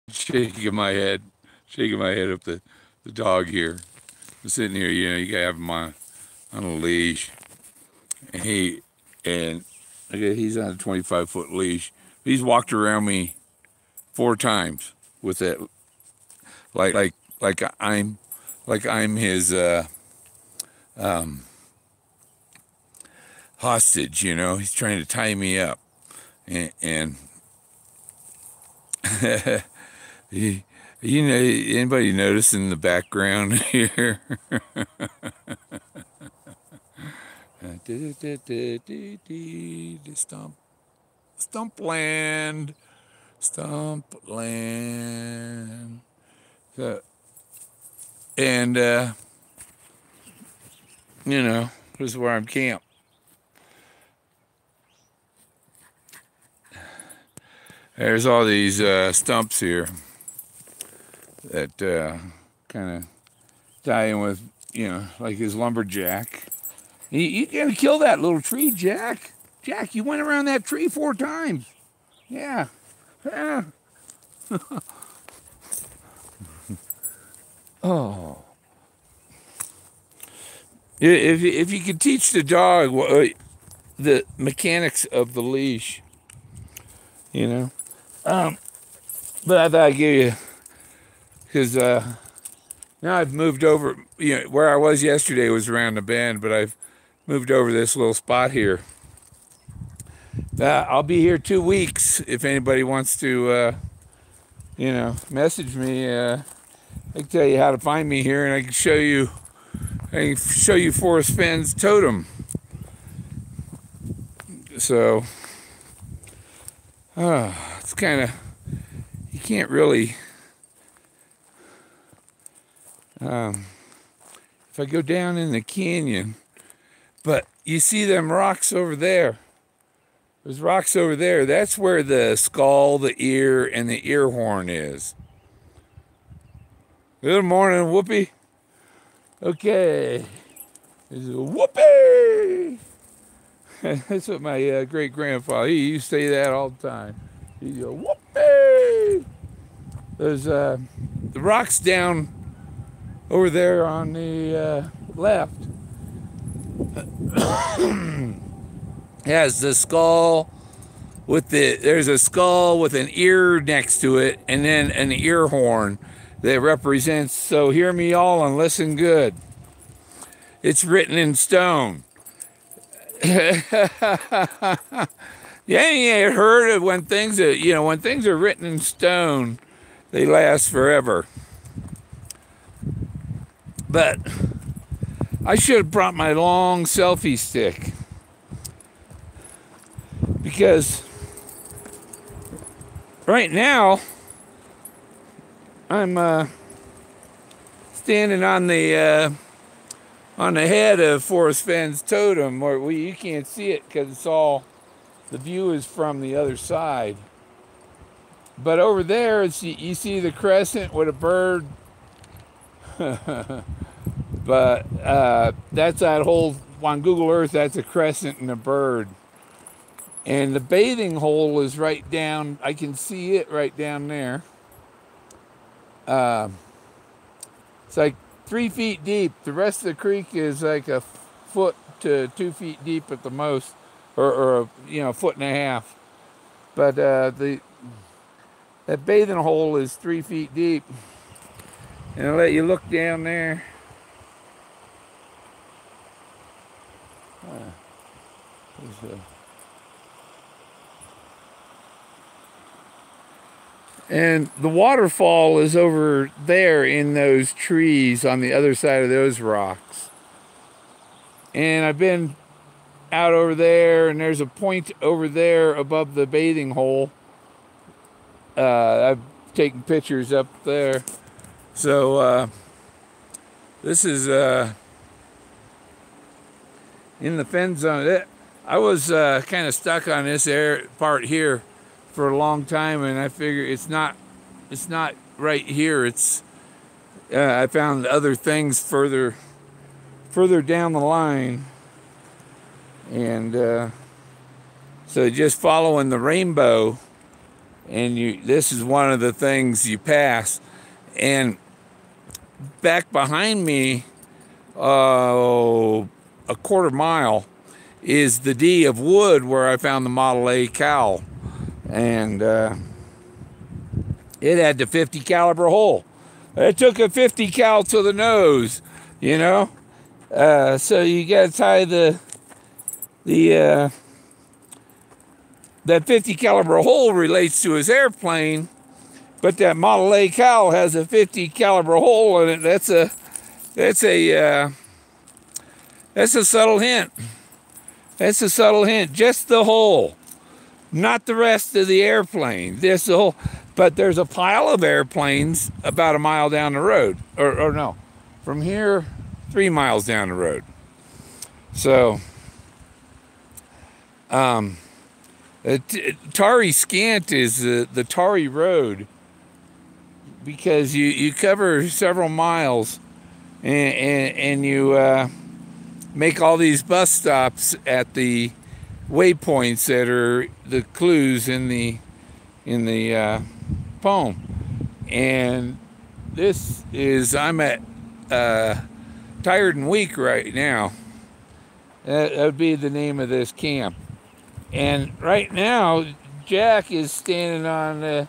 shaking my head up the dog here. I'm sitting here, you know, you gotta have him on a leash. And okay, he's on a 25-foot leash. He's walked around me 4 times with that, like like like I'm like I'm his um, hostage. You know, he's trying to tie me up, and he, you know, anybody notice in the background here? Stump, stump land, stump land. So, and you know, this is where I'm camped. There's all these stumps here that kind of tie in with, you know, like his lumberjack. You gotta kill that little tree, Jack. Jack, you went around that tree 4 times. Yeah. Yeah. Oh. If you could teach the dog the mechanics of the leash, you know. But I thought I'd give you, because now I've moved over. You know, where I was yesterday was around the bend, but I've moved over this little spot here. I'll be here 2 weeks if anybody wants to, you know, message me. I can tell you how to find me here, and I can show you. I can show you Forrest Fenn's Totem. So, it's kind of, you can't really. If I go down in the canyon, but you see them rocks over there. There's rocks over there. That's where the skull, the ear, and the ear horn is. Good morning, Whoopee. Okay. There's a Whoopee. That's what my great grandfather, he used to say that all the time. He'd go, Whoopee. There's the rocks down over there on the left. Has the skull with there's a skull with an ear next to it, and then an ear horn that represents, so hear me all and listen good. It's written in stone. Yeah, you heard of when things are, you know, when things are written in stone, they last forever. But I should have brought my long selfie stick, because right now I'm standing on the head of Forrest Fenn's Totem, where you can't see it because it's all, the view is from the other side. But over there, you see the crescent with a bird. But that's that whole, on Google Earth, that's a crescent and a bird. And the bathing hole is right down, I can see it right down there. It's like 3 feet deep. The rest of the creek is like a foot to 2 feet deep at the most, or you know, a foot and a half. But that bathing hole is 3 feet deep. And I'll let you look down there. And the waterfall is over there in those trees on the other side of those rocks. And I've been out over there, and there's a point over there above the bathing hole. I've taken pictures up there. So this is in the Fenn zone. I was kind of stuck on this part here for a long time, and I figure it's not right here. It's I found other things further down the line, and so just following the rainbow and this is one of the things you pass. And back behind me, a quarter mile, is the D of Wood where I found the Model A cowl, and it had the 50 caliber hole. It took a 50 cal to the nose, you know. So you got to tie that 50 caliber hole relates to his airplane, but that Model A cowl has a 50 caliber hole in it. That's a subtle hint. That's a subtle hint. Just the hole, not the rest of the airplane. This the hole. But there's a pile of airplanes about a mile down the road, or no, from here 3 miles down the road. So, Tarry Scant is the Tarry Road, because you cover several miles, and you make all these bus stops at the waypoints that are the clues in the poem. And this is, I'm at Tired and Weak right now. That would be the name of this camp. And right now, Jack is standing on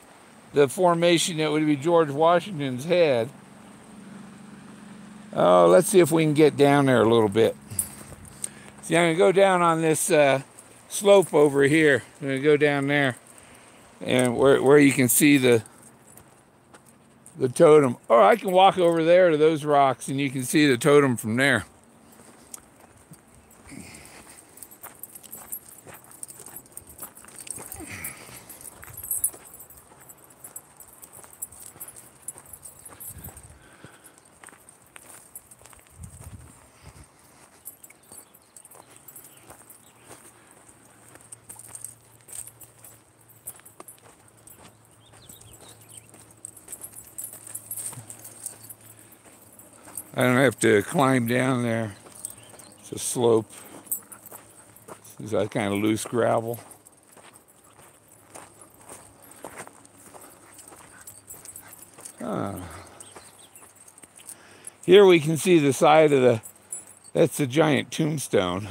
the formation that would be George Washington's head. Oh, let's see if we can get down there a little bit. See, I'm gonna go down on this slope over here. I'm gonna go down there, and where you can see the totem. Or I can walk over there to those rocks, and you can see the totem from there. I don't have to climb down there. It's a slope. It's that kind of loose gravel. Here we can see the side of that's the giant tombstone.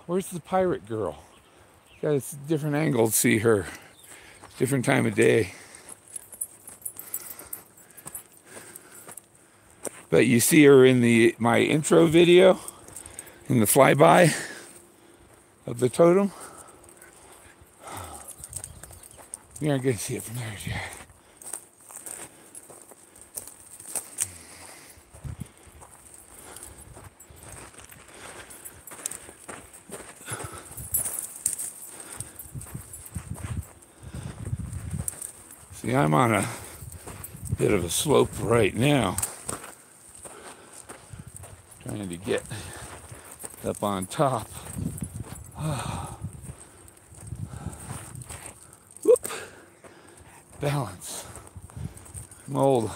Where's the pirate girl? Got a different angle to see her. Different time of day. But you see her in my intro video, in the flyby of the totem. You aren't going to see it from there, Jack. See, I'm on a bit of a slope right now, trying to get up on top. Whoop. Balance. I'm old.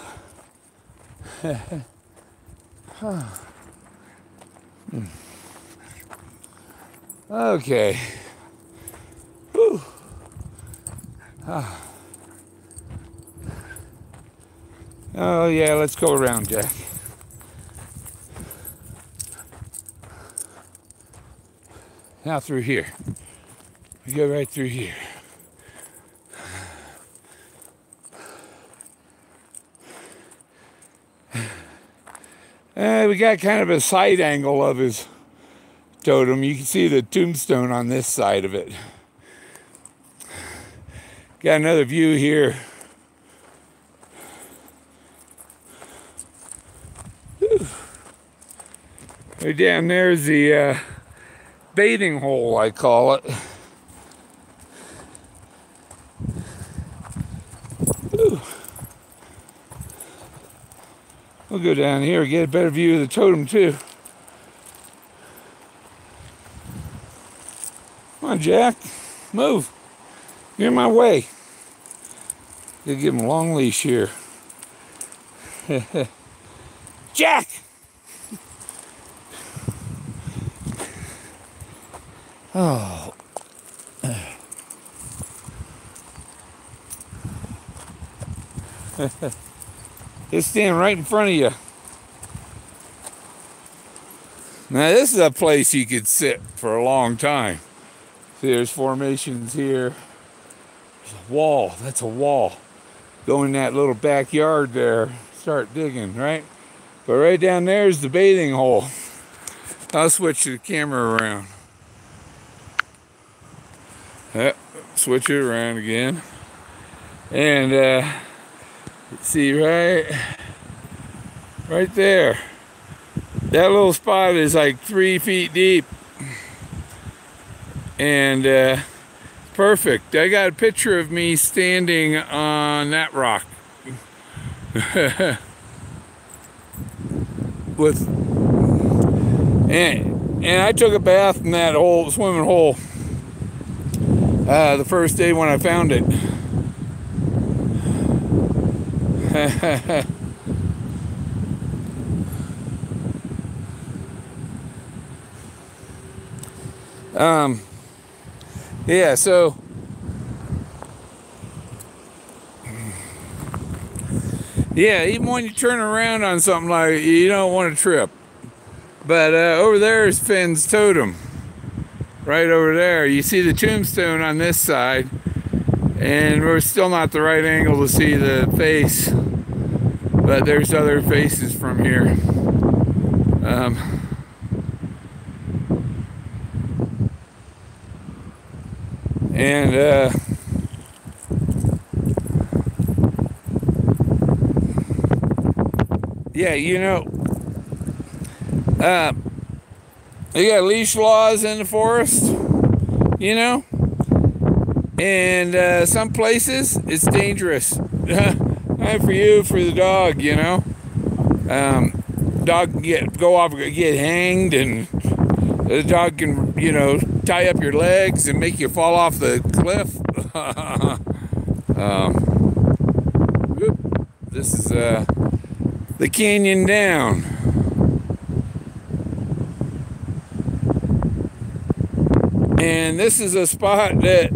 Okay. Whew. Oh yeah, let's go around, Jack. Now through here. We go right through here. We got kind of a side angle of his totem. You can see the tombstone on this side of it. Got another view here. Right down there's the bathing hole, I call it. We'll go down here, get a better view of the totem too. Come on, Jack, move. You're in my way. Gotta give him a long leash here. Jack! Oh. Just stand right in front of you. Now this is a place you could sit for a long time. See, there's formations here. There's a wall. That's a wall. Go in that little backyard there. Start digging, right? But right down there is the bathing hole. I'll switch the camera around. Yep, switch it around again. And see right there. That little spot is like 3 feet deep. And perfect. I got a picture of me standing on that rock. And I took a bath in that swimming hole the first day when I found it. Yeah, so yeah, even when you turn around on something like it, you don't want to trip. But over there is Fenn's totem. Right over there. You see the tombstone on this side, and we're still not the right angle to see the face, but there's other faces from here. Yeah, you know, they got leash laws in the forest, you know, and some places it's dangerous. Not for you, for the dog, you know. Dog can go off, get hanged, and the dog can, you know, tie up your legs and make you fall off the cliff. This is the canyon down. And this is a spot that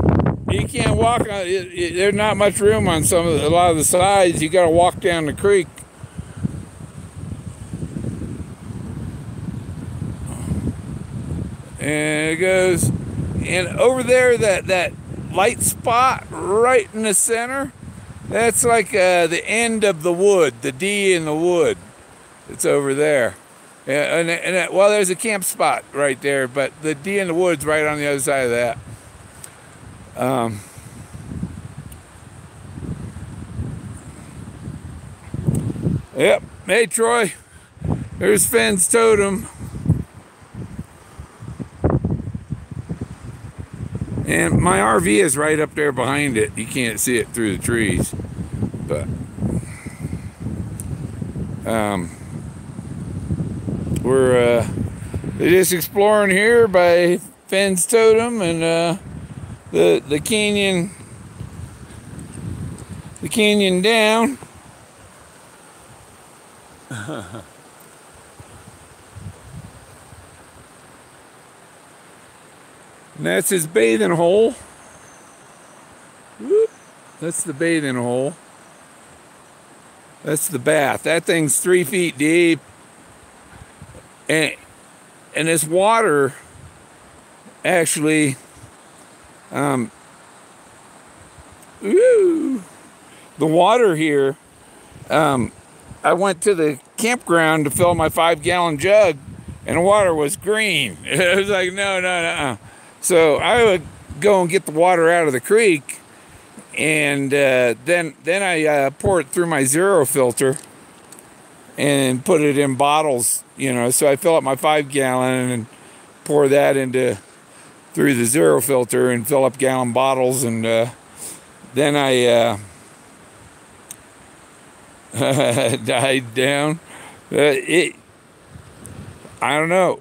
you can't walk on. There's not much room on a lot of the sides. You got to walk down the creek. And it goes, and over there, that light spot right in the center, that's like the end of the wood, the D in the wood. It's over there. And well, there's a camp spot right there, but the D in the wood's right on the other side of that. Yep. Hey, Troy. There's Fenn's totem. And my RV is right up there behind it. You can't see it through the trees, but we're just exploring here by Fenn's totem and the canyon down. And that's his bathing hole. Whoop. That's the bathing hole. That's the bath. That thing's 3 feet deep. And this water actually, the water here, I went to the campground to fill my 5-gallon jug, and the water was green. It was like, no. So I would go and get the water out of the creek, and then I pour it through my zero filter and put it in bottles, you know. So I fill up my 5-gallon and pour that through the zero filter and fill up gallon bottles, and then I died down. I don't know.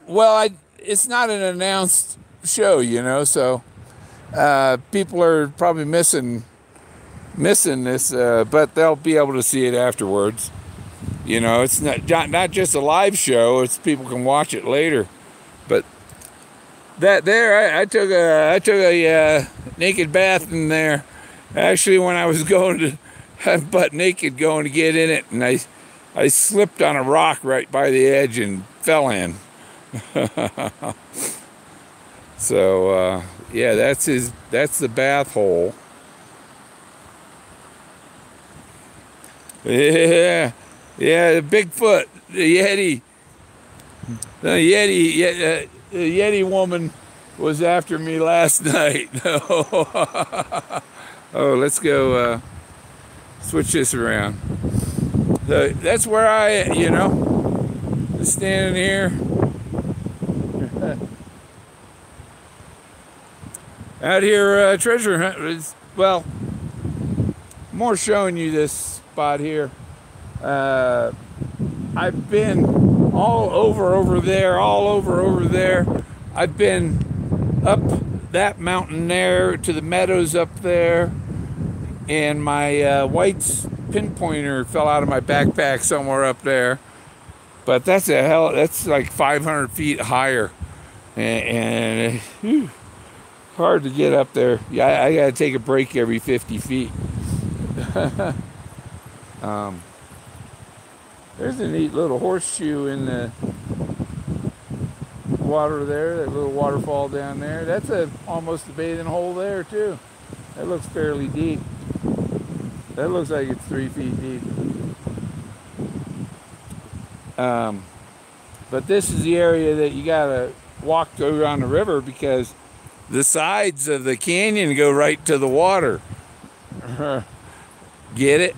Well, it's not an announced show, you know, so people are probably missing this, but they'll be able to see it afterwards. You know, it's not just a live show. It's people can watch it later. But that there, I took a naked bath in there. Actually, when I was going I'm butt naked going to get in it, and I slipped on a rock right by the edge and fell in. So yeah, that's the bath hole. Yeah, yeah, the Bigfoot, the Yeti woman was after me last night. Oh, let's go switch this around. So that's where I, standing here. Out here treasure hunt. Well, more showing you this spot here. I've been all over there. I've been up that mountain there to the meadows up there, and my White's pinpointer fell out of my backpack somewhere up there. But that's like 500 feet higher, and hard to get up there. Yeah, I gotta take a break every 50 feet. There's a neat little horseshoe in the water there, that little waterfall down there. That's almost a bathing hole there too. That looks fairly deep. That looks like it's 3 feet deep. But this is the area that you gotta walk around the river, because the sides of the canyon go right to the water. Get it?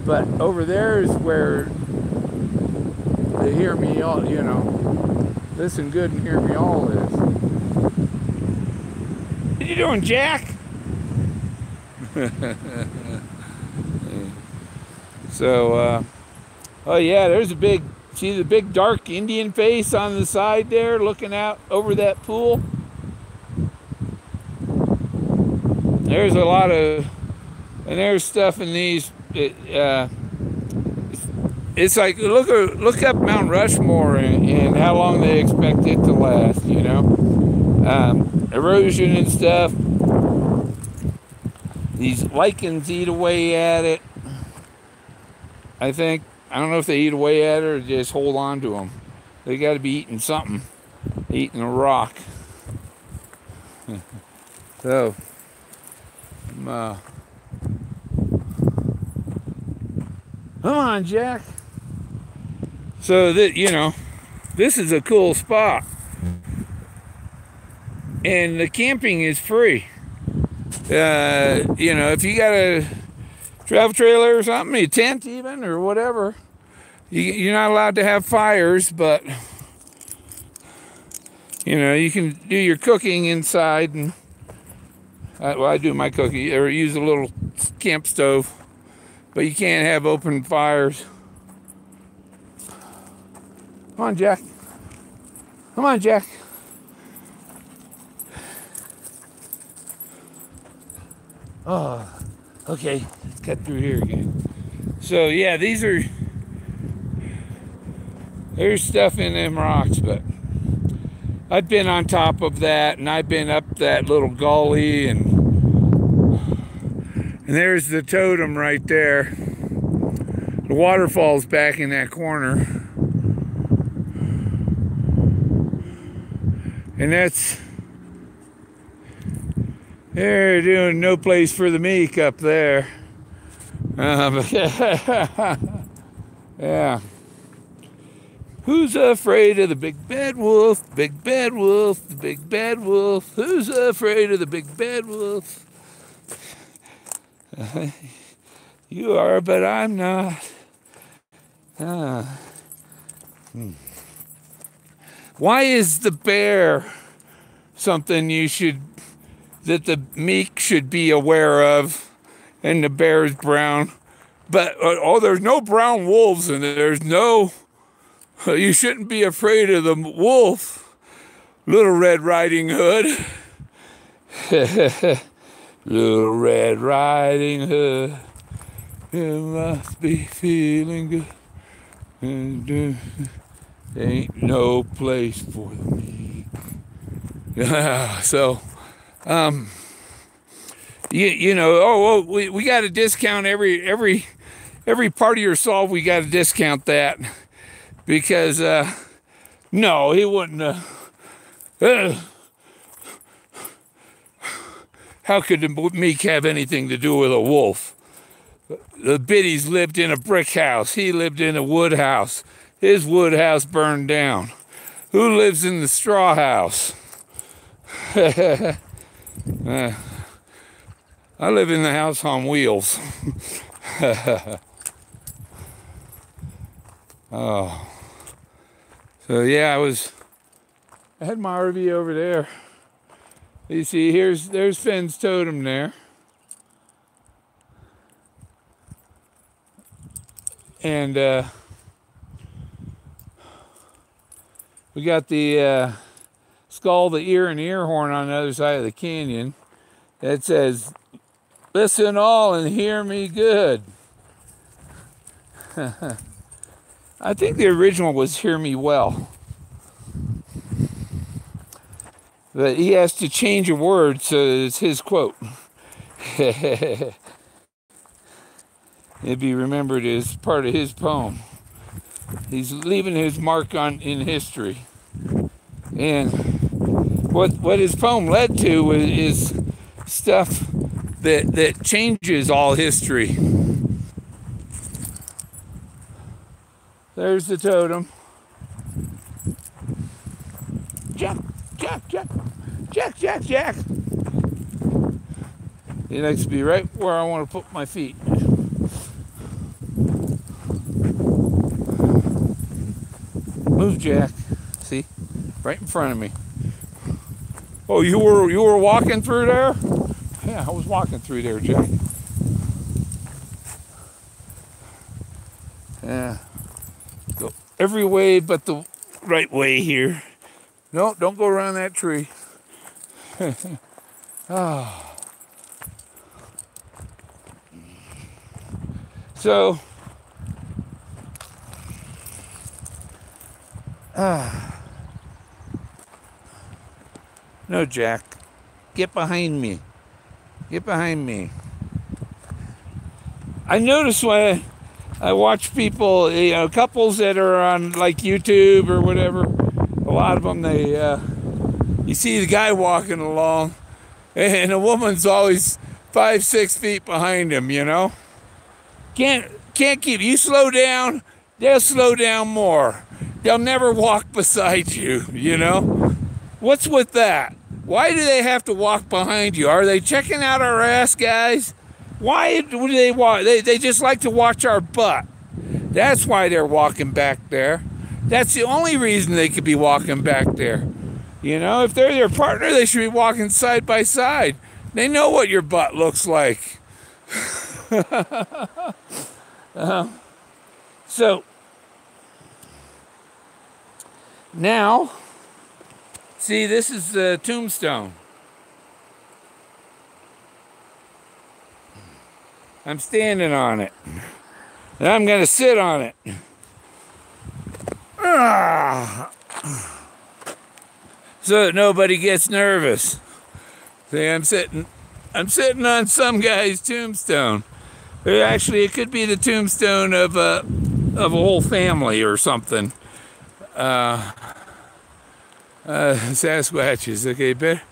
But over there is where they hear me all, listen good and hear me all is. What you doing, Jack? So, oh yeah, there's see the big dark Indian face on the side there looking out over that pool? There's a lot of, and there's stuff in these, it's like, look up Mount Rushmore and how long they expect it to last, erosion and stuff. These lichens eat away at it, I think. I don't know if they eat away at it or just hold on to them. They got to be eating something, eating a rock. So, come on, Jack. So that this is a cool spot, and the camping is free. If you got a travel trailer or something, a tent even, or whatever, you're not allowed to have fires, but you can do your cooking inside, and I do my cooking, or use a little camp stove, but you can't have open fires. Come on, Jack. Come on, Jack. Oh, okay, let's cut through here again. So yeah, there's stuff in them rocks, but I've been on top of that, and I've been up that little gully, and there's the totem right there. The waterfall's back in that corner. And they're doing no place for the meek up there. Yeah. Who's afraid of the big bad wolf? Big bad wolf, the big bad wolf. Who's afraid of the big bad wolf? You are, but I'm not. Why is the bear something that the meek should be aware of, and the bear is brown? But, there's no brown wolves, and there's no, you shouldn't be afraid of the wolf, Little Red Riding Hood. Little Red Riding Hood, you must be feeling good. Ain't no place for the meek. So, you know, we got to discount every part of your soul. We got to discount that because no, he wouldn't. How could the meek have anything to do with a wolf? The biddies lived in a brick house. He lived in a wood house. His wood house burned down. Who lives in the straw house? I live in the house on wheels. Oh. So yeah, I had my RV over there. You see, there's Fenn's totem there. And we got the skull, the ear, and ear horn on the other side of the canyon. That says, "Listen all and hear me good." I think the original was "Hear me well." But he has to change a word, so it's his quote. It'd be remembered as part of his poem. He's leaving his mark in history. And what his poem led to is stuff that changes all history. There's the totem. Jack. He likes to be right where I want to put my feet. Move, Jack. See? Right in front of me. Oh, you were walking through there? Yeah, I was walking through there, Jack. Yeah. Go every way but the right way here. No, don't go around that tree. Oh. So, no, Jack, get behind me. Get behind me. I notice when I watch people, you know, couples that are on like YouTube or whatever, a lot of them, you see the guy walking along and the woman's always 5-6 feet behind him, you know. Can't keep, you slow down, they'll slow down more. They'll never walk beside you, you know. What's with that? Why do they have to walk behind you? Are they checking out our ass, guys? Why do they walk? They just like to watch our butt. That's why they're walking back there. That's the only reason they could be walking back there. You know, if they're their partner, they should be walking side by side. They know what your butt looks like. So, now, see, this is the tombstone. I'm standing on it. And I'm going to sit on it. So that nobody gets nervous. See, I'm sitting on some guy's tombstone. Actually, it could be the tombstone of a whole family or something. Sasquatches. Okay, better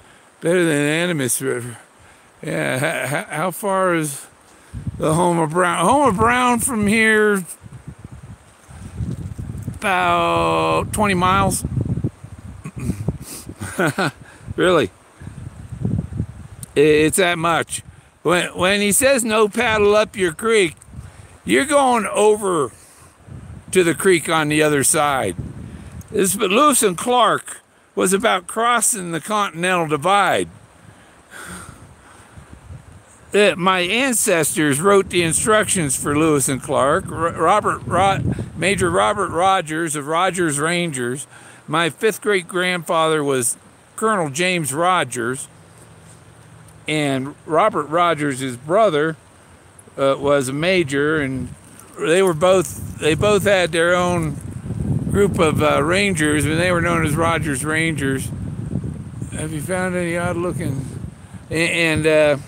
than Animus River. Yeah. How far is the home of Brown? Home of Brown from here about 20 miles. Really, it's that much. When he says no paddle up your creek, you're going over to the creek on the other side. But Lewis and Clark was about crossing the Continental Divide. My ancestors wrote the instructions for Lewis and Clark. Major Robert Rogers of Rogers Rangers. My 5th great grandfather was Colonel James Rogers, and Robert Rogers, his brother, was a major, and they both had their own group of rangers, and they were known as Rogers Rangers. Have you found any odd looking? And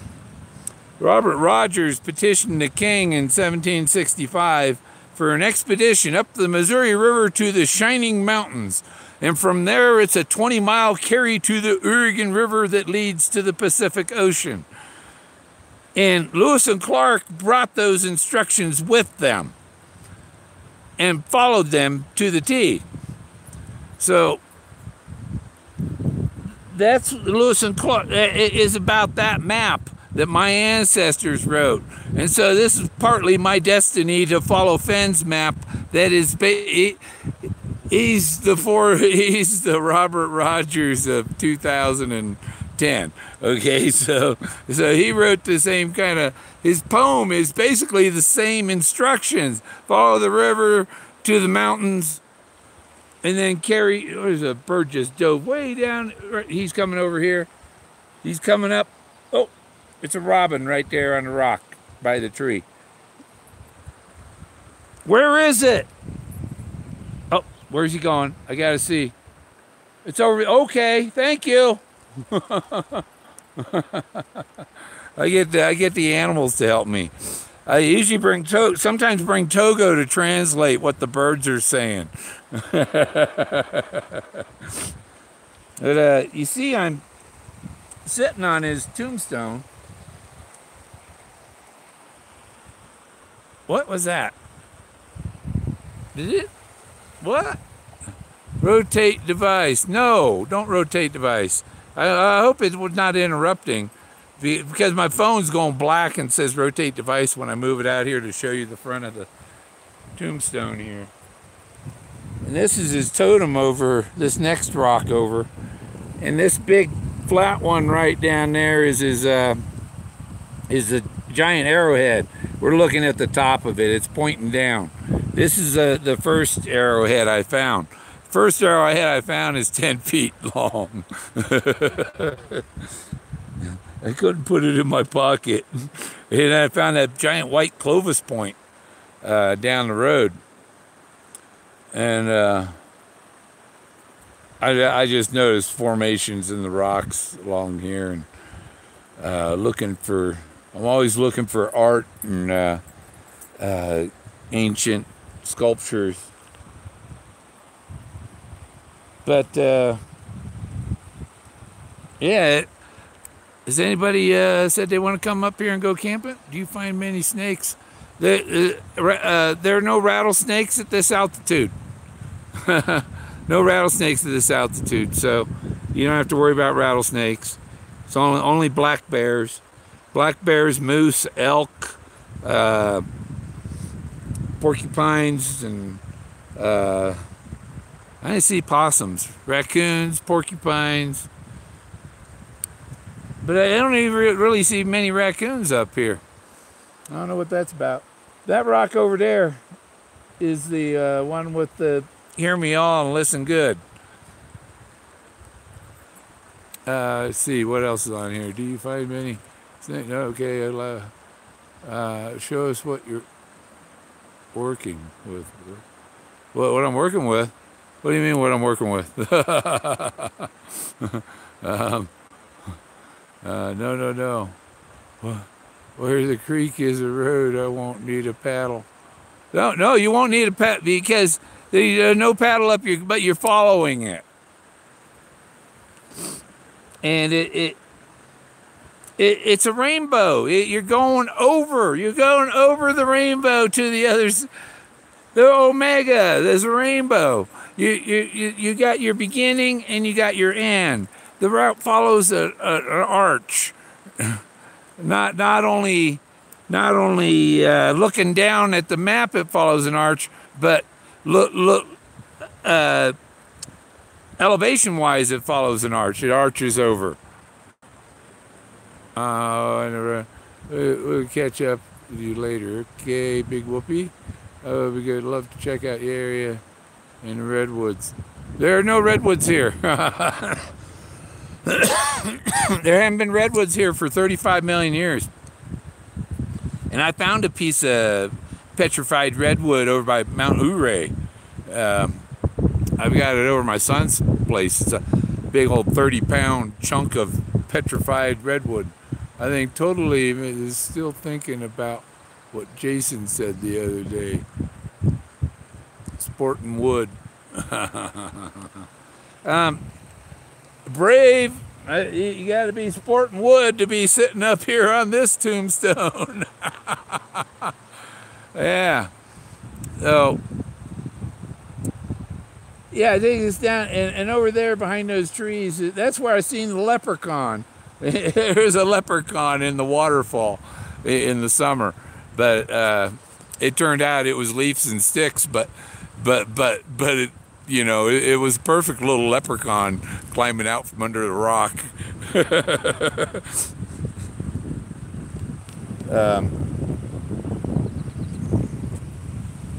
Robert Rogers petitioned the king in 1765 for an expedition up the Missouri River to the Shining Mountains. And from there, it's a 20-mile carry to the Oregon River that leads to the Pacific Ocean. And Lewis and Clark brought those instructions with them and followed them to the T. So that's Lewis and Clark. It is about that map that my ancestors wrote. And so this is partly my destiny to follow Fenn's map. That is, he's the Robert Rogers of 2010. Okay, so he wrote the same kind of, his poem is basically the same instructions. Follow the river to the mountains, and then carry, there's a bird just dove way down. He's coming over here. He's coming up. Oh, it's a robin right there on the rock by the tree. Where is it? Oh, where's he going? I gotta see. It's over. Okay, thank you. I get the animals to help me. I usually sometimes bring Togo to translate what the birds are saying. But you see, I'm sitting on his tombstone. What was that? Did it? What? Rotate device. No, don't rotate device. I hope it was not interrupting, because my phone's going black and says rotate device when I move it out here to show you the front of the tombstone here. And this is his totem over this next rock over. And this big flat one right down there is a giant arrowhead. We're looking at the top of it. It's pointing down. This is the first arrowhead I found. First arrowhead I found is 10 feet long. I couldn't put it in my pocket. And I found that giant white Clovis point down the road. And I just noticed formations in the rocks along here, and I'm always looking for art and ancient sculptures. But yeah, has anybody said they want to come up here and go camping? Do you find many snakes? There are no rattlesnakes at this altitude. No rattlesnakes at this altitude, so you don't have to worry about rattlesnakes. It's only black bears. Black bears, moose, elk, porcupines, and I didn't see possums, raccoons, porcupines. But I don't even really see many raccoons up here. I don't know what that's about. That rock over there is the one with the hear me all and listen good. Let's see, what else is on here? Do you find many? No, okay, show us what you're working with. What I'm working with? What do you mean what I'm working with? No. Where the creek is a road, I won't need a paddle. No, you won't need a paddle because there's no paddle up but you're following it. And it's a rainbow. You're going over the rainbow to the others. The omega, there's a rainbow. You got your beginning and you got your end. The route follows an arch. Not only looking down at the map, it follows an arch, but look elevation wise, it follows an arch. It arches over. We'll catch up with you later. Okay, big whoopee. We would love to check out the area in the redwoods. There are no redwoods here. There haven't been redwoods here for 35 million years. And I found a piece of petrified redwood over by Mount Ouray. I've got it over my son's place. It's a big old 30-pound chunk of petrified redwood. I think totally is still thinking about what Jason said the other day. Sporting wood. Brave. You got to be sporting wood to be sitting up here on this tombstone. Yeah. So, yeah, I think it's down and over there behind those trees. That's where I seen the leprechaun. There's a leprechaun in the waterfall in the summer, but it turned out it was leaves and sticks. But it, you know, it was a perfect little leprechaun climbing out from under the rock.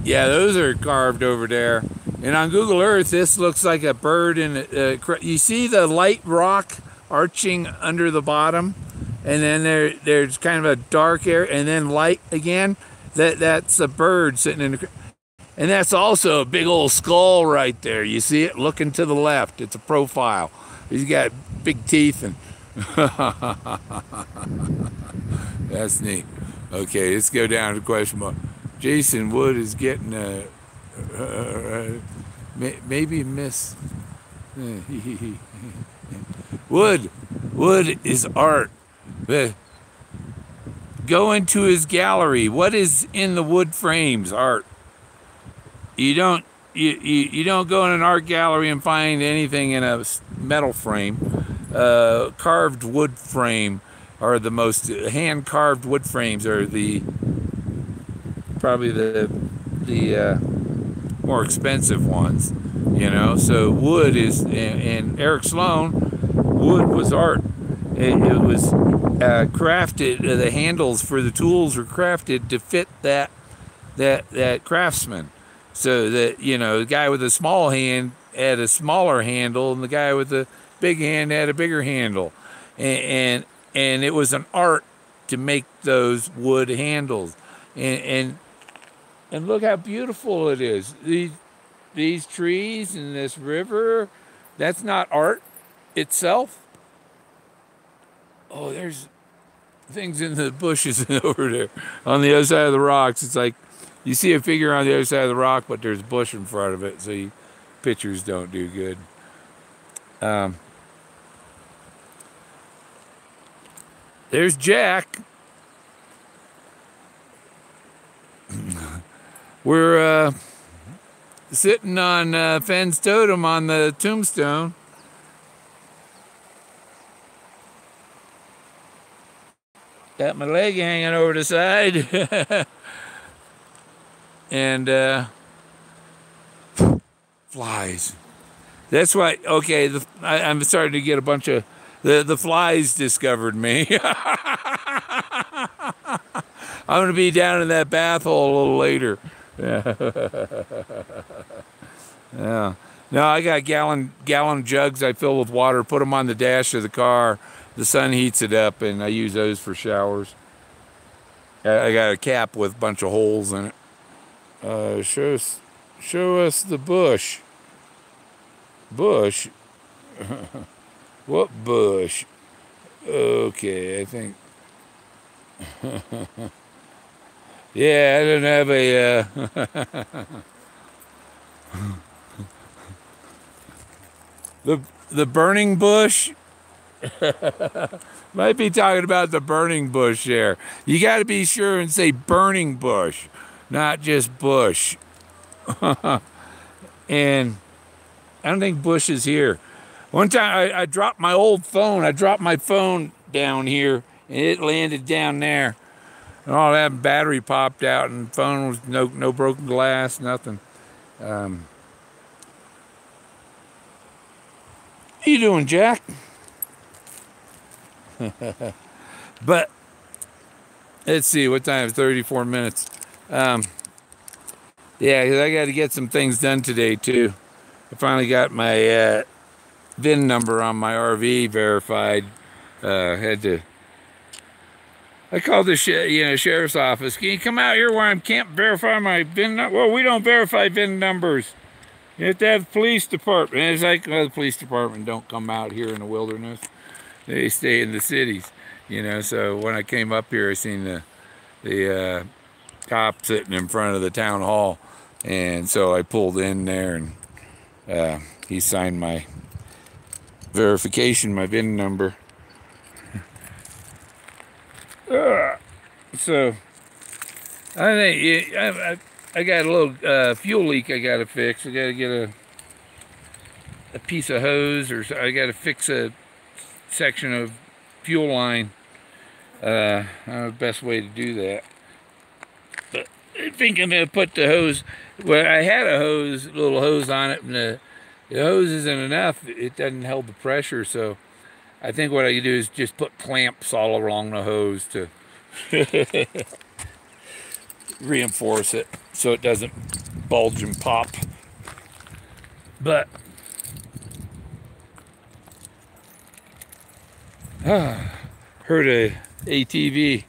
Yeah, those are carved over there. And on Google Earth, this looks like a bird. You see the light rock arching under the bottom, and then there's kind of a dark area, and then light again. That's a bird sitting in the. And that's also a big old skull right there. You see it looking to the left. It's a profile. He's got big teeth and. That's neat. Okay, let's go down to question mark. Jason Wood is getting maybe miss. Wood is art. Go into his gallery. What is in the wood frames? Art. You don't go in an art gallery and find anything in a metal frame. Carved wood frame are the most hand carved wood frames are probably the more expensive ones, you know. So wood is, and Eric Sloan, wood was art. It was crafted. The handles for the tools were crafted to fit that craftsman. So that, you know, the guy with a small hand had a smaller handle, and the guy with the big hand had a bigger handle, and it was an art to make those wood handles, and look how beautiful it is. These trees and this river, that's not art itself. Oh, there's things in the bushes over there on the other side of the rocks. It's like you see a figure on the other side of the rock, but there's bush in front of it, so pictures don't do good. There's Jack. We're sitting on Fenn's totem on the tombstone. Got my leg hanging over the side. And flies. That's why, okay, I'm starting to get a bunch of, the flies discovered me. I'm going to be down in that bath hole a little later. Yeah. No, I got gallon jugs I fill with water, put them on the dash of the car. The sun heats it up, and I use those for showers. I got a cap with a bunch of holes in it. Show us the bush. Bush? What bush? Okay, I think. Yeah, I don't have a the burning bush. Might be talking about the burning bush there. You got to be sure and say burning bush, not just bush. And I don't think bush is here. One time I dropped my old phone. I dropped my phone down here, and it landed down there. And all that battery popped out, and phone was no broken glass, nothing. How you doing, Jack? But let's see, what time? 34 minutes. Yeah, because I got to get some things done today too. I finally got my VIN number on my RV verified. I called the sheriff's office. Can you come out here where I can't verify my VIN number? Well, we don't verify VIN numbers. You have to have the police department. And it's like, well, the police department don't come out here in the wilderness. They stay in the cities. you know. So when I came up here, I seen the cop sitting in front of the town hall, and so I pulled in there, and he signed my verification, my VIN number. So I think I got a little fuel leak I got to fix. I got to get a piece of hose, or I got to fix a section of fuel line. I don't know the best way to do that. But I think I'm going to put the hose, well, I had a little hose on it, and the hose isn't enough. It doesn't hold the pressure, so I think what I can do is just put clamps all along the hose to reinforce it so it doesn't bulge and pop. But heard a ATV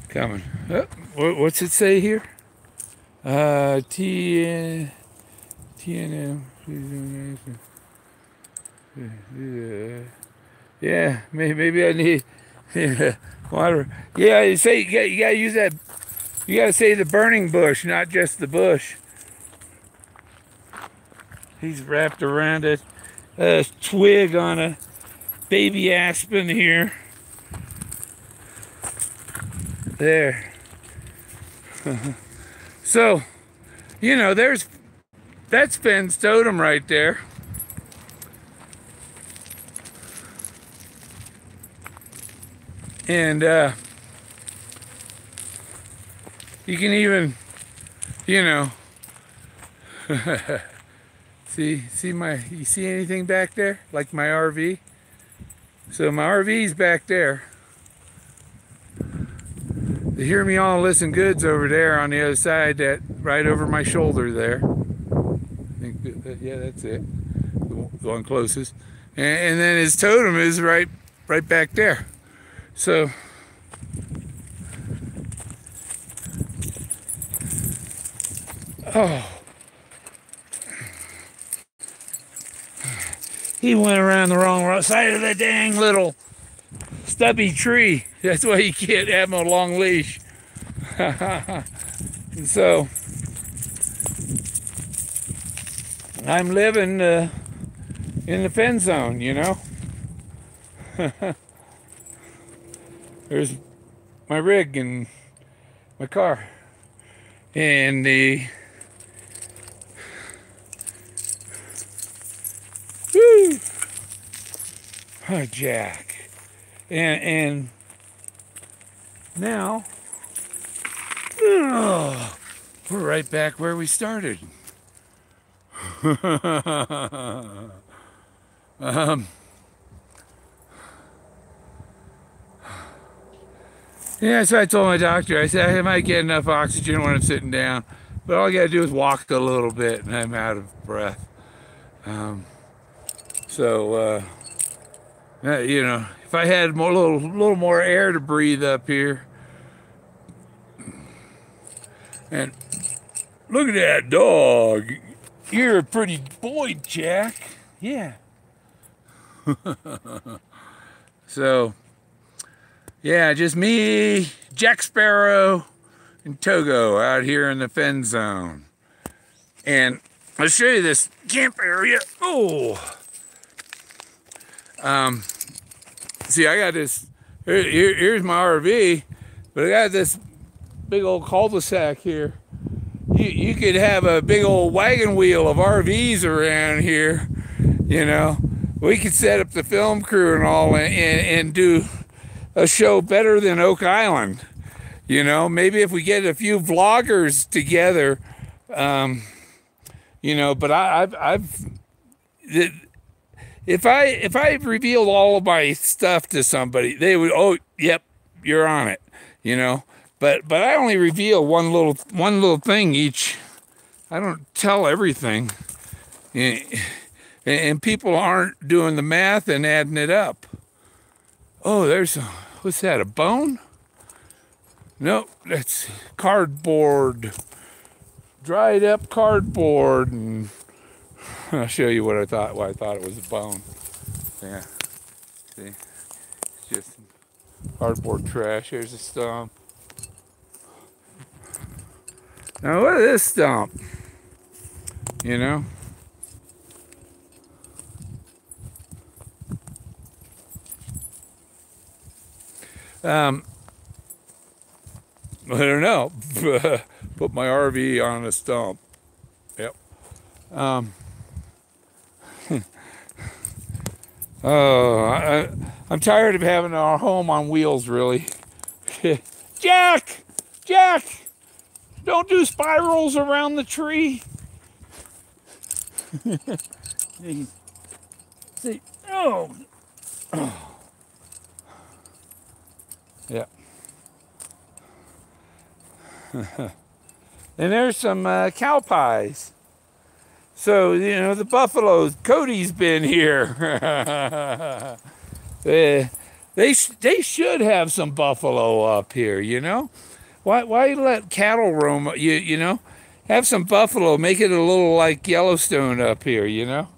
coming. What's it say here? TNM. Yeah, maybe I need water. Yeah, you gotta use that. You gotta say the burning bush, not just the bush. He's wrapped around a twig on a baby aspen here. There. So, you know, that's Fenn's totem right there. And you can even, you know, you see anything back there? Like my RV? So my RV's back there. The Hear Me All Listen Good's over there on the other side, that right over my shoulder there. I think yeah, that's it. The one closest. And then his totem is right back there. So he went around the wrong side of the dang little stubby tree. That's why you can't have him on a long leash. So I'm living in the Fenn zone, you know. There's my rig and my car and the jack, and now we're right back where we started. Yeah, so I told my doctor, I said I might get enough oxygen when I'm sitting down, but all I gotta do is walk a little bit and I'm out of breath. You know, if I had a little more air to breathe up here. And look at that dog. You're a pretty boy, Jack. Yeah. So, yeah, just me, Jack Sparrow, and Togo out here in the Fenn zone. And I'll show you this camp area. Oh. See, I got this, here's my RV, but I got this big old cul-de-sac here. You could have a big old wagon wheel of RVs around here, you know. We could set up the film crew and all and do a show better than Oak Island, you know. Maybe if we get a few vloggers together, you know, but if I revealed all of my stuff to somebody, they would, oh, yep, you're on it, you know. But I only reveal one little thing each. I don't tell everything, and people aren't doing the math and adding it up. Oh, what's that? A bone? Nope, that's cardboard, dried up cardboard, and I'll show you what I thought. Why I thought it was a bone. Yeah, see. just cardboard trash. Here's a stump. Now look at this stump. You know? I don't know. Put my RV on a stump. Yep. Oh, I'm tired of having our home on wheels, really. Jack! Jack! Don't do spirals around the tree. See, oh. Yeah. And there's some cow pies. So, you know, the buffaloes, Cody's been here. They should have some buffalo up here, you know? Why let cattle roam, you know? Have some buffalo, make it a little like Yellowstone up here, you know?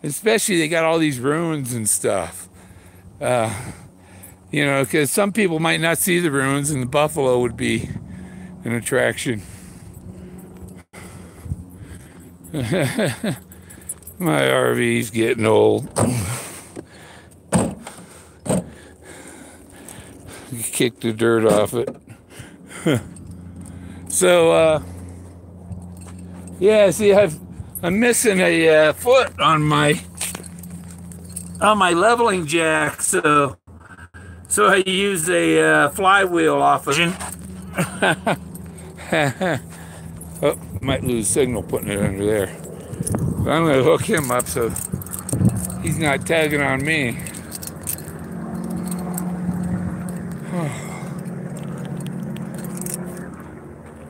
Especially they got all these ruins and stuff. You know, because some people might not see the ruins and the buffalo would be an attraction. My RV's getting old. Kick the dirt off it. So, yeah, see, I'm missing a foot on my leveling jack, so I use a flywheel off of it. Oh, might lose signal putting it under there. But I'm gonna hook him up so he's not tagging on me.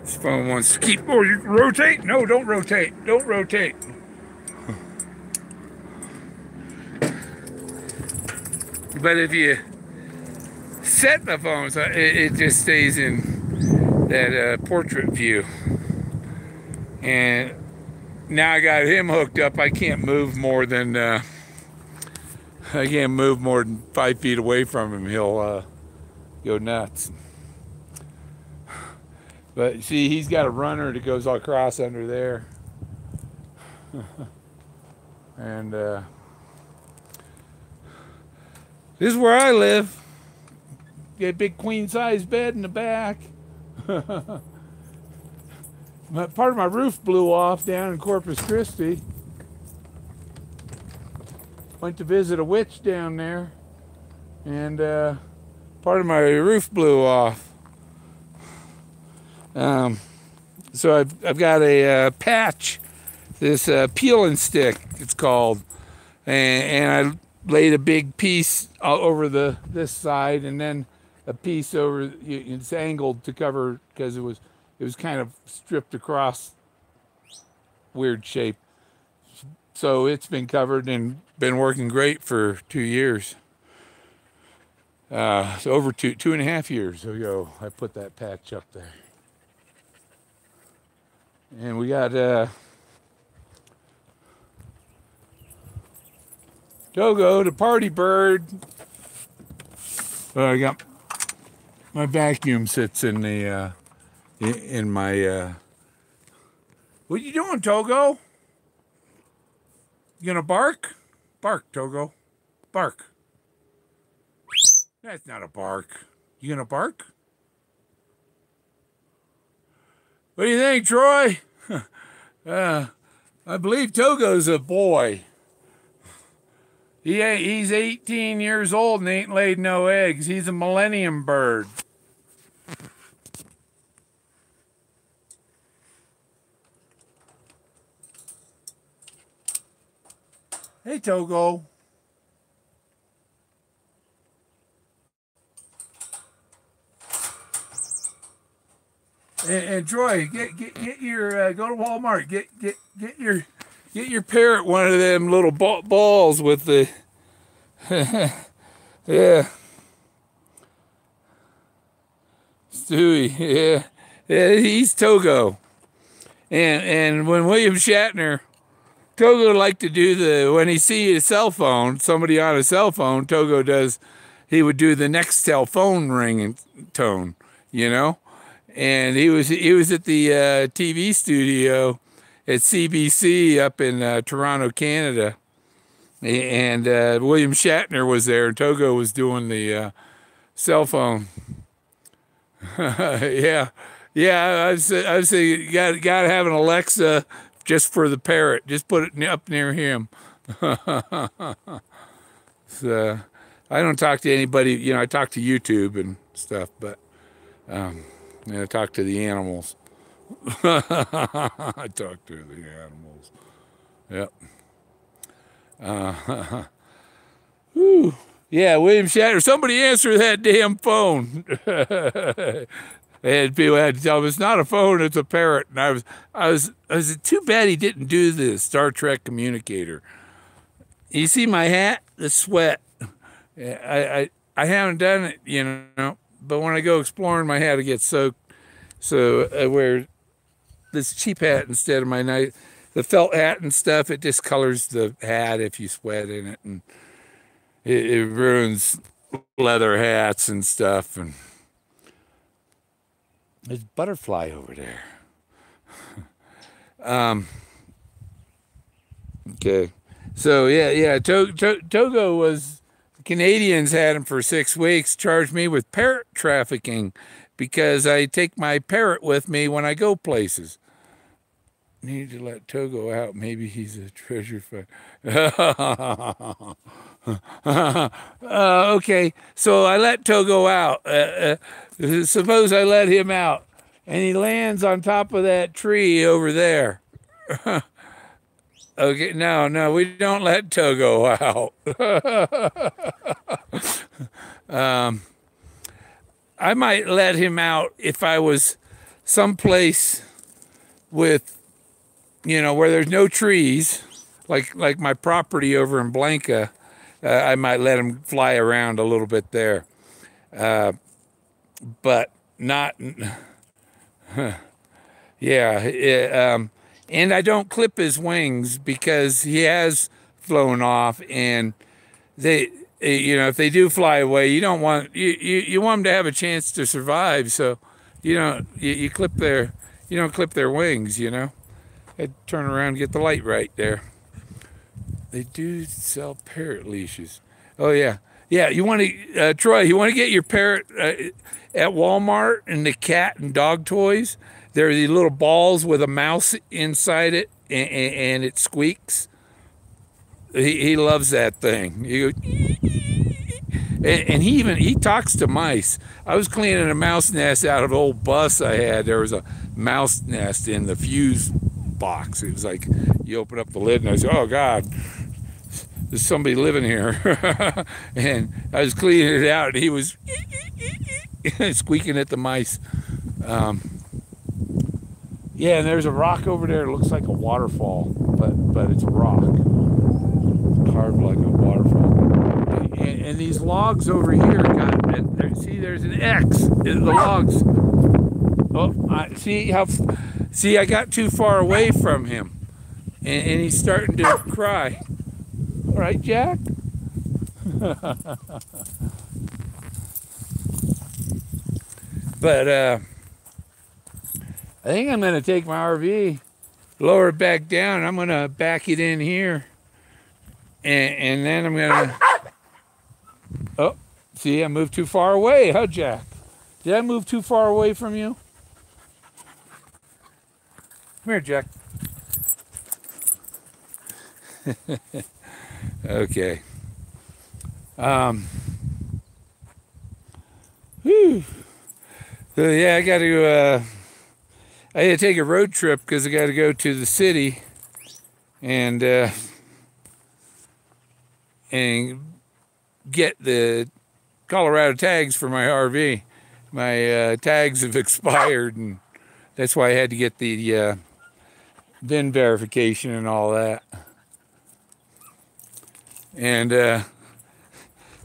This phone wants to keep, oh, you rotate? No, don't rotate, don't rotate. But if you set the phone, so it just stays in that portrait view. And now I got him hooked up. I can't move more than 5 feet away from him. He'll go nuts. But see, he's got a runner that goes across under there. And this is where I live. Get a big queen size bed in the back. Part of my roof blew off down in Corpus Christi. Went to visit a witch down there, and part of my roof blew off. So I've got a patch, this peel and stick it's called, and I laid a big piece over this side, and then a piece over, it's angled to cover, because it was kind of stripped across, weird shape. So it's been covered and been working great for 2 years. So over 2.5 years ago, I put that patch up there. And we got Togo, the party bird. I got my vacuum sits in the in my what you doing, Togo? You gonna bark? Bark, Togo. Bark. That's not a bark. You gonna bark? What do you think, Troy? I believe Togo's a boy. He's 18 years old and ain't laid no eggs. He's a millennium bird. Hey, Togo. And Troy, get your go to Walmart. Get your parrot one of them little balls with the yeah. Stewie, yeah, he's Togo. And when William Shatner, Togo liked to do when he sees a cell phone, somebody on a cell phone, Togo does, he would do the Nextel phone ring tone, you know. And he was at the TV studio at CBC up in Toronto, Canada, and William Shatner was there, and Togo was doing the cell phone. Yeah, yeah. I was saying you got to have an Alexa just for the parrot. Just put it up near him. So I don't talk to anybody. You know, I talk to YouTube and stuff, but I talk to the animals. I talk to the animals. Yep. Whew. Yeah, William Shatner. Somebody answer that damn phone. And people had to tell him it's not a phone, it's a parrot. And I was too bad he didn't do the Star Trek communicator. You see my hat? The sweat. I haven't done it, you know. But when I go exploring, my hat will get soaked. So I wear this cheap hat instead of my nice, the felt hat and stuff. It discolors the hat if you sweat in it, and it ruins leather hats and stuff. And there's a butterfly over there. Okay. So yeah. Togo was, Canadians had him for 6 weeks, charged me with parrot trafficking because I take my parrot with me when I go places. Need to let Togo out. Maybe he's a treasure finder. Okay, so I let Togo out. Suppose I let him out, and he lands on top of that tree over there. Okay, no, we don't let Togo out. I might let him out if I was someplace with, you know, where there's no trees, like my property over in Blanca. I might let him fly around a little bit there, but not. Yeah. And I don't clip his wings because he has flown off, and they, you know, if they do fly away, you don't want you want them to have a chance to survive. So, you don't clip their, you don't clip their wings. You know, I'd turn around and get the light right there. They do sell parrot leashes. Oh yeah. You want to, Troy? You want to get your parrot at Walmart and the cat and dog toys? There are these little balls with a mouse inside it, and it squeaks. He loves that thing. He goes, and he talks to mice. I was cleaning a mouse nest out of an old bus I had. There was a mouse nest in the fuse box. It was like you open up the lid, and I said, "Oh God, there's somebody living here." And I was cleaning it out, and he was squeaking at the mice. Yeah, and there's a rock over there. It looks like a waterfall, but it's a rock carved like a waterfall. And these logs over here see, there's an X in the logs. Oh, see, I got too far away from him, and he's starting to cry. All right, Jack. But I think I'm going to take my RV, lower it back down. I'm going to back it in here. And then I'm going to... Oh, see, I moved too far away, huh, Jack? Did I move too far away from you? Come here, Jack. Okay. Whew. So, yeah, I got to... I had to take a road trip because I got to go to the city and get the Colorado tags for my RV. My tags have expired, and that's why I had to get the VIN verification and all that. And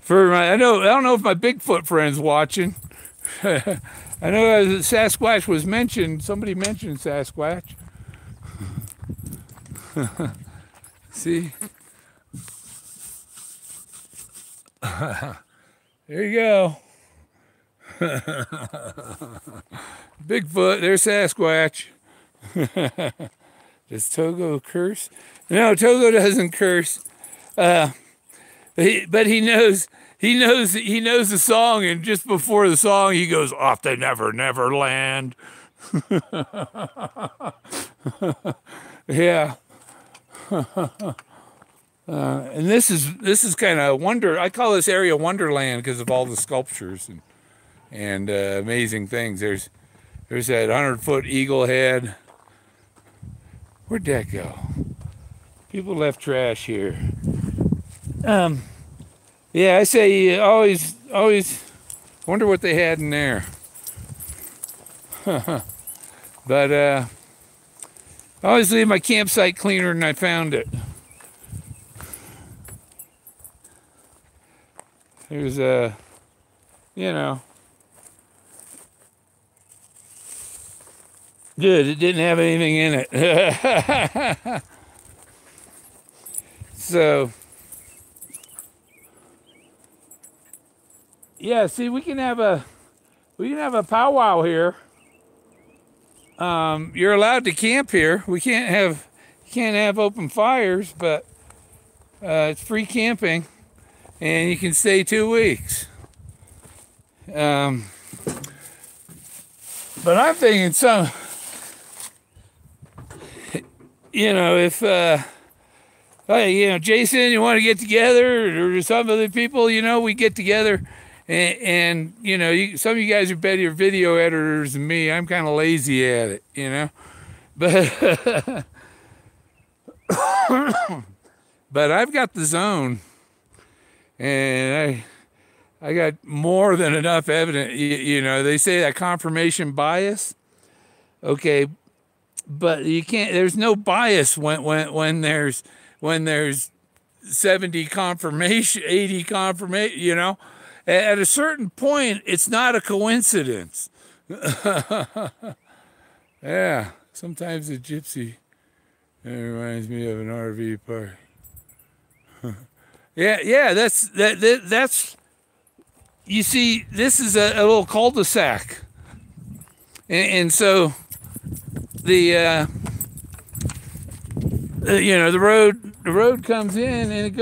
for my, I don't know if my Bigfoot friend's watching. I know Sasquatch was mentioned. Somebody mentioned Sasquatch. See? There you go. Bigfoot, there's Sasquatch. Does Togo curse? No, Togo doesn't curse. But he knows the song, and just before the song, he goes, "Off to Never Never Land." Yeah. And this is kind of wonder. I call this area Wonderland because of all the sculptures and amazing things. There's that 100-foot eagle head. Where'd that go? People left trash here. Yeah, I say always wonder what they had in there. But I always leave my campsite cleaner than I found it. There's you know, good. It didn't have anything in it. So, yeah. See, we can have a powwow here. You're allowed to camp here. We can't have open fires, but it's free camping, and you can stay 2 weeks. But I'm thinking if hey, Jason, you want to get together, or some other people, we get together, and some of you guys are better video editors than me. I'm kind of lazy at it, but but I've got the zone, and I got more than enough evidence. They say that confirmation bias. Okay, but you can't. There's no bias when there's 70 confirmation, 80 confirmation. At a certain point, it's not a coincidence. Yeah, sometimes a gypsy reminds me of an RV park. Yeah, that's. You see, this is a little cul-de-sac, and so the road comes in, and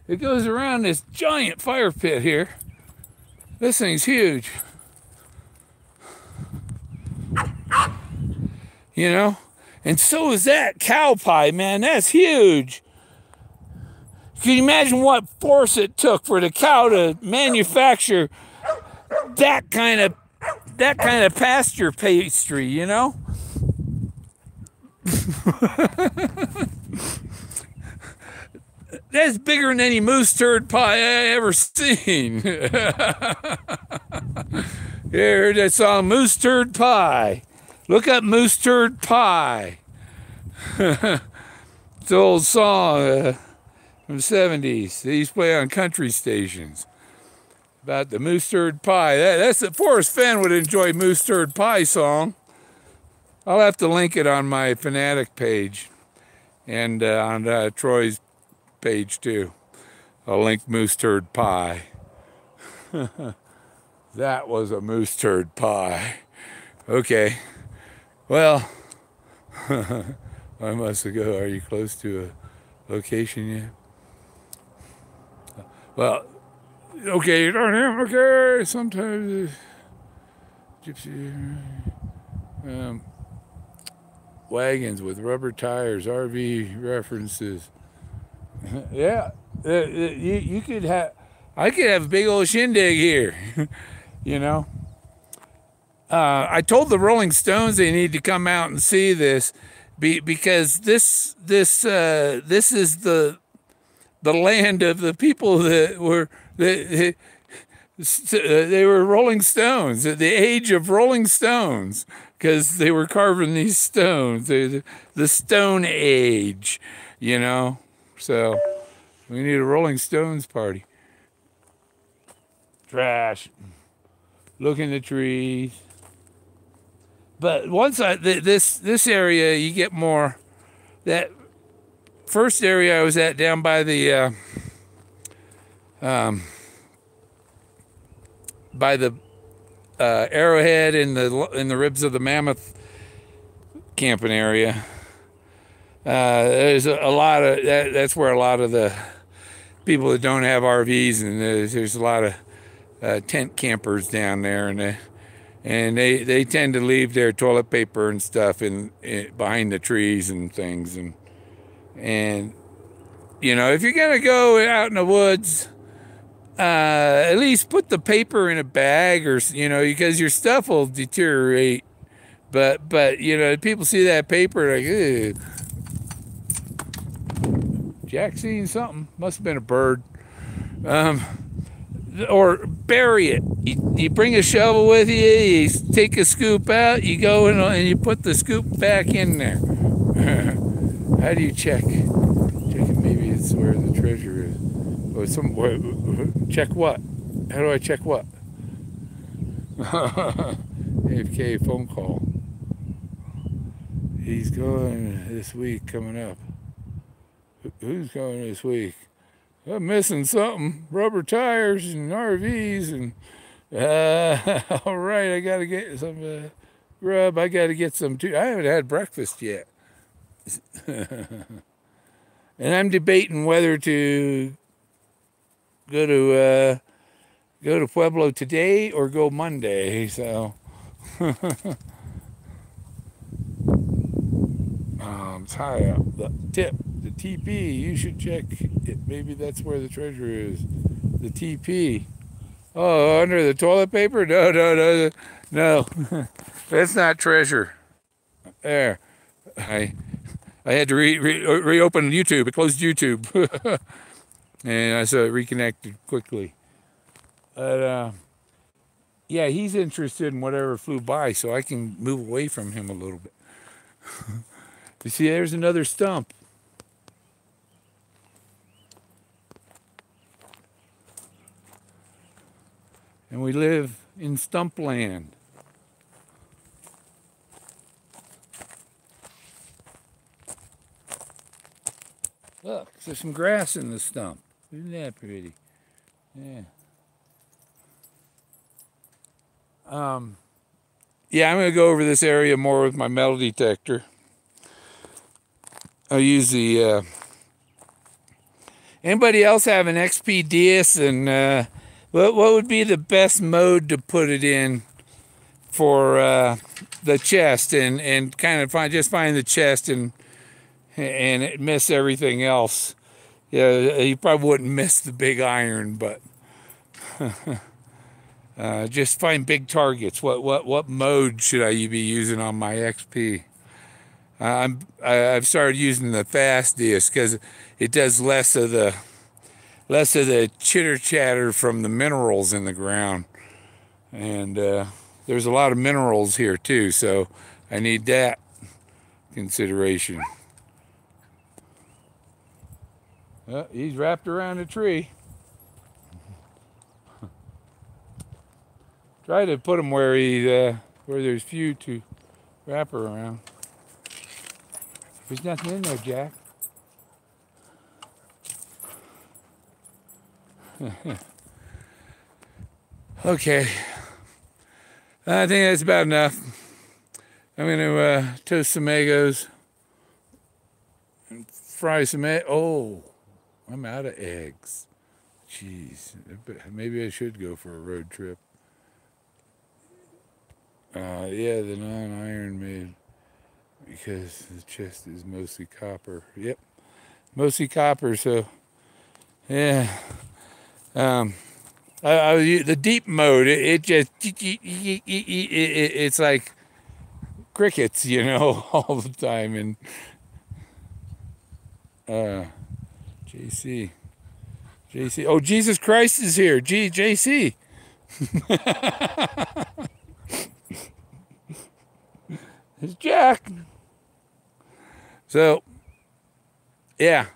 it goes around this giant fire pit here. This thing's huge, and so is that cow pie, man. That's huge. Can you imagine what force it took for the cow to manufacture that kind of pasture pastry, That's bigger than any moose turd pie I ever seen. You heard that song, Moose Turd Pie? Look up Moose Turd Pie. It's an old song from the 70s. They used to play on country stations about the Moose Turd Pie. That's the Forrest Fenn would enjoy Moose Turd Pie song. I'll have to link it on my Fanatic page and on Troy's page too. I'll link Moose Turd Pie. That was a moose turd pie. Okay. Well, I must go. Are you close to a location yet? Well, okay, you don't have, okay, sometimes gypsy wagons with rubber tires, RV references. Yeah, you could have, I could have a big old shindig here, I told the Rolling Stones they need to come out and see this, because this is the land of the people that were they were Rolling Stones, the age of Rolling Stones, because they were carving these stones. The Stone Age, So we need a Rolling Stones party. Trash. Look in the trees. But once this area, you get more. That first area I was at down by the by the Arrowhead in the ribs of the Mammoth camping area. There's a lot of that's where a lot of the people that don't have RVs, and there's a lot of tent campers down there, and they tend to leave their toilet paper and stuff in behind the trees and things, and you know, if you're gonna go out in the woods, at least put the paper in a bag, or you know, because your stuff will deteriorate. But you know, people see that paper like, ew. Jack seen something. Must have been a bird. Or bury it. You bring a shovel with you. You take a scoop out. You go in and you put the scoop back in there. How do you check? Check it. Maybe it's where the treasure is. Or check what? How do I check what? AFK phone call. He's going this week coming up. Who's going this week? I'm missing something. Rubber tires and RVs and all right, I gotta get some grub. I gotta get some too. I haven't had breakfast yet. And I'm debating whether to go to Pueblo today or go Monday, so it's high up. The tip, the TP, you should check it. Maybe that's where the treasure is. The TP. Oh, under the toilet paper? No. That's not treasure. There. I had to reopen YouTube. It closed YouTube. And I saw it reconnected quickly. But, yeah, he's interested in whatever flew by, so I can move away from him a little bit. You see, there's another stump. And we live in stump land. Look, there's some grass in the stump. Isn't that pretty? Yeah. Yeah, I'm going to go over this area more with my metal detector. I'll use the... anybody else have an XPDS, and what would be the best mode to put it in for the chest, and kind of find the chest and miss everything else? Yeah, you probably wouldn't miss the big iron, but just find big targets. What mode should I be using on my XP? I've started using the fast disc because it does less of the chitter chatter from the minerals in the ground, and there's a lot of minerals here too, so I need that consideration. He's wrapped around a tree. Try to put him where there's few to wrap around. There's nothing in there, Jack. Okay. I think that's about enough. I'm going to toast some egos and fry some eggs. Oh, I'm out of eggs. Jeez. Maybe I should go for a road trip. Yeah, the non-iron made, because the chest is mostly copper. Yep, mostly copper. So, yeah. The deep mode, it just it's like crickets, you know, all the time. And JC, oh, Jesus Christ is here. JC. It's Jack. So, yeah.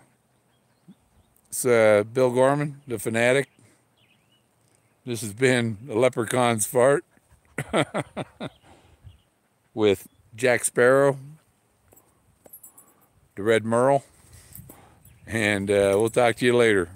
It's Bill Gorman, the fanatic. This has been a Leprechaun's Fart with Jack Sparrow, the Red Merle, and we'll talk to you later.